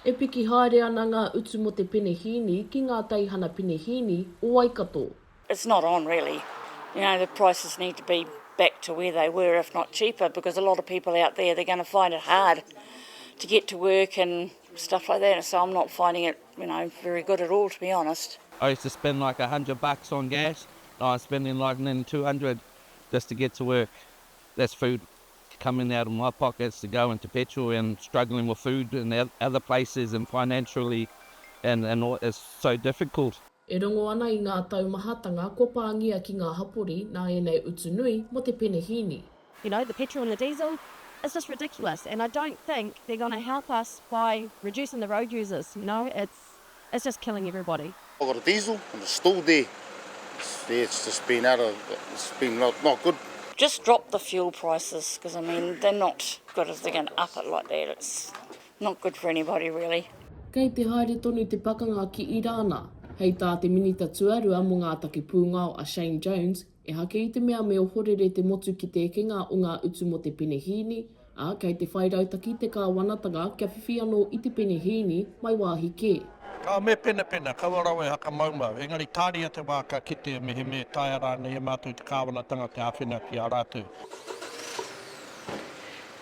E piki haere ana ngā utu mo te penehini ki ngā teihana penehini o Waikato. It's not on really. You know, the prices need to be back to where they were, if not cheaper, because a lot of people out there, they're going to find it hard to get to work and stuff like that. So I'm not finding it, very good at all, to be honest. I used to spend like $100 on gas. I'm spending like nearly 200 just to get to work. That's food coming out of my pockets to go into petrol, and struggling with food in other places and financially, and all, it's so difficult. E rongo ana I ngā taumahatanga ko pāngia ki ngā hapori nā enei utu nui mo te penehini. You know, the petrol and the diesel, it's just ridiculous. And I don't think they're going to help us by reducing the road users. You know, it's just killing everybody. I've got a diesel and it's still there. It's just been it's been not good. Just drop the fuel prices, because, they're not good if they're going to up it like that. It's not good for anybody, really. Kei te haere tonu te pakanga ki Irāna, hei tā te minita tuarua mo ngā take pūngao a Shane Jones, e hake I te mea me o horere te motu ki te ekenga o ngā utu mo te penehini, a kei te whairautaki te kāwanatanga kia whiwhi anō I te penehini mai wāhi ke. Me pena, kawarau e haka maumau. Engari tāria te wāka ki te mehe tai rānei e mātou te kāwanatanga te āwhina ki a rātou.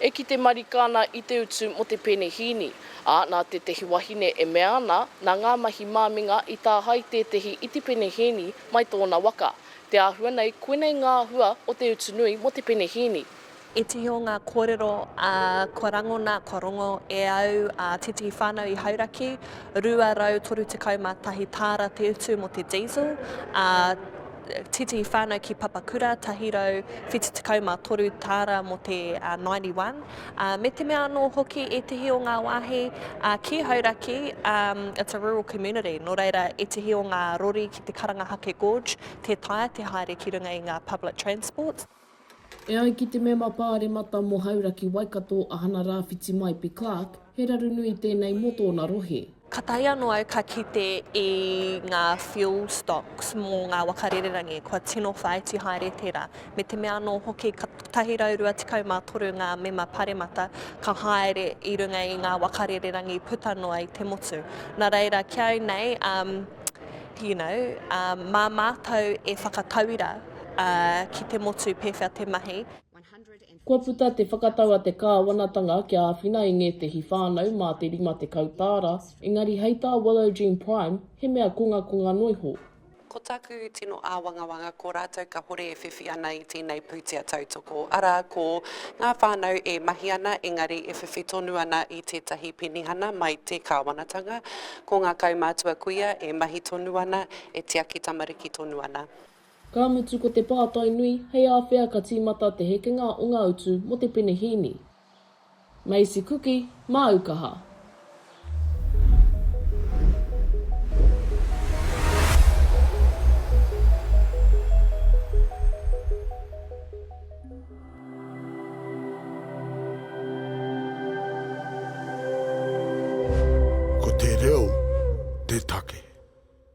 E ki te marikana I te utu mo te penehini, a nā te tehi wahine e mea ana, nā ngā mahi māminga I tā hai tehi I te penehini mai tōna waka. Te āhua nei, koe nei ngā hua o te utu nui mo te penehini. E te o ngā kōrero, kua rangona, kua rongo e au titi whānau I Hauraki, rua rau toru te kauma tahi tāra te utu mo te diesel, titi whānau ki Papakura, tahi rau whiti te kauma toru tāra mo te 91. Me te mea anō hoki e tehi o ngā wāhi ki Hauraki, it's a rural community. Nō reira, e tehi o ngā rori ki te Karangahake Gorge, te taia te haere ki runga I ngā public transport. E ai ki te mea mapāre mata mo Hauraki Waikato a Hana Rāwhiti Maipi-Clarke, he raru nui tēnei mo tōna rohe. Ka tai anō au ka kite I ngā fuel stocks mō ngā wakarererangi, kua tino whaiti haere tērā. Me te mea anō hoki ka tahi raurua tikau mā toru ngā mema paremata ka haere I runga I ngā wakarererangi puta noa I te motu. Nā reira, kia au nei, mā mātou e whakatauira ki te motu pewhia te mahi. Kua puta te whakataua te kāwanatanga kia āwhina I ngē tehi whānau mā te rima te kautāra, engari hei tā Willow Jean Prime, he mea kunga noiho. Ko taku tino āwangawanga, ko rātou ka hore e whiwhi ana I tēnei pūtea tautoko. Ara ko ngā whānau e mahi ana, engari e whiwhi tonu ana I tētahi penihana mai te kāwanatanga. Ko ngā kaumātua kuia e mahi tonu ana, e te aki tamariki tonu ana. Ka mutu ko te pātai nui, hei āwhea ka tīmata te hekenga o ngā utu mo te penehini. Macie Kuki, mā Aukaha.